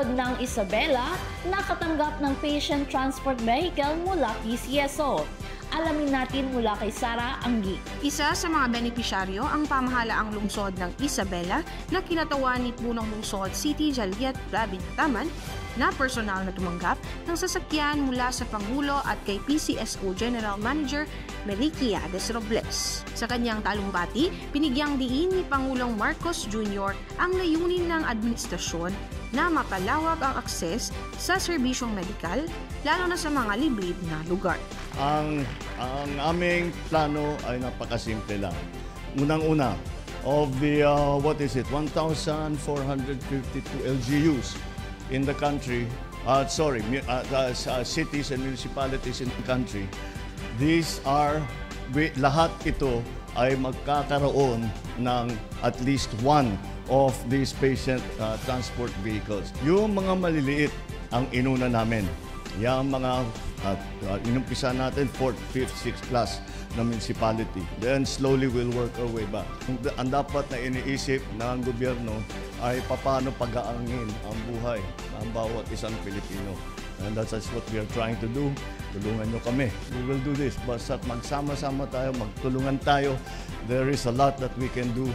lungsod ng Isabela nakatanggap ng patient transport vehicle mula PCSO. Alamin natin mula kay Sara Anggi. Isa sa mga benepisyaryo ang pamahalaang lungsod ng Isabela na kinatawan ni Punong Lungsod City Jaliet Rabinataman na personal na tumanggap ng sasakyan mula sa Pangulo at kay PCSO General Manager Melikia Desrobles. Sa kanyang talumpati, pinigyang diin ni Pangulong Marcos Jr. ang layunin ng administrasyon na mapalawak ang akses sa serbisyong medikal, lalo na sa mga liblib na lugar. Ang aming plano ay napakasimple lang. Unang-una, of the 1,452 LGUs in the country, cities and municipalities in the country, lahat ito ay magkakaroon ng at least one of these patient transport vehicles. Yung mga maliliit ang inuna namin. Yung mga inumpisa natin 4th, 5th, 6th class na municipality. Then slowly we'll work our way back. Ang dapat na iniisip ng gobyerno ay paano pag-aangin ang buhay ng bawat isang Pilipino. And that's what we are trying to do. Tulungan nyo kami. We will do this. Basta magsama-sama tayo, magtulungan tayo. There is a lot that we can do.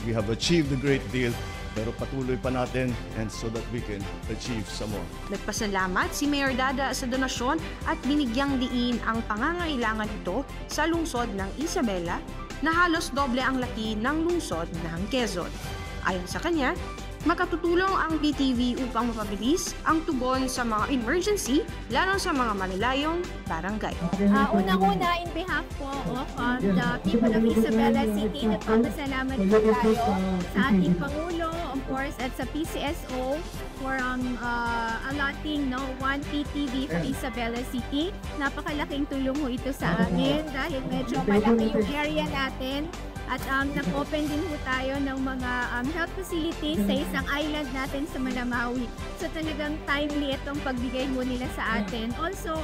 We have achieved a great deal. Pero patuloy pa natin and so that we can achieve some more. Nagpasalamat si Mayor Dada sa donasyon at binigyang diin ang pangangailangan ito sa lungsod ng Isabela na halos doble ang laki ng lungsod ng Quezon. Ayon sa kanya, makatutulong ang BTV upang mapabilis ang tugon sa mga emergency, lalo sa mga malalayong barangay. Unang-una, in behalf po of the people of Isabela City, nagpapasalamat po tayo sa ating Pangulo, of course, at sa PCSO for allotting one PTV for Isabela City. Napakalaking tulong ho ito sa amin dahil medyo malaki yung area natin. At nag-open din po tayo ng mga health facilities sa isang island natin sa Malamawi. So talagang timely itong pagbigay mo nila sa atin. Also,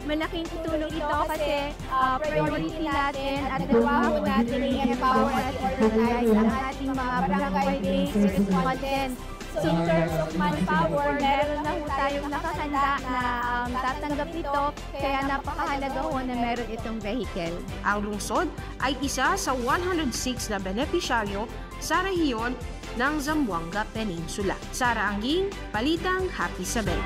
malaking tulong ito kasi priority natin at nagawa natin i-empower at i-organize ang ating mga barangay-based respondents. So in terms of manpower, meron na po tayong nakahanda na tatanggap nito, kaya napakahalaga ho na meron itong vehicle. Ang lungsod ay isa sa 106 na benepisyaryo sa rehiyon ng Zamboanga Peninsula. Sara Anging, Balitang Happy Isabela.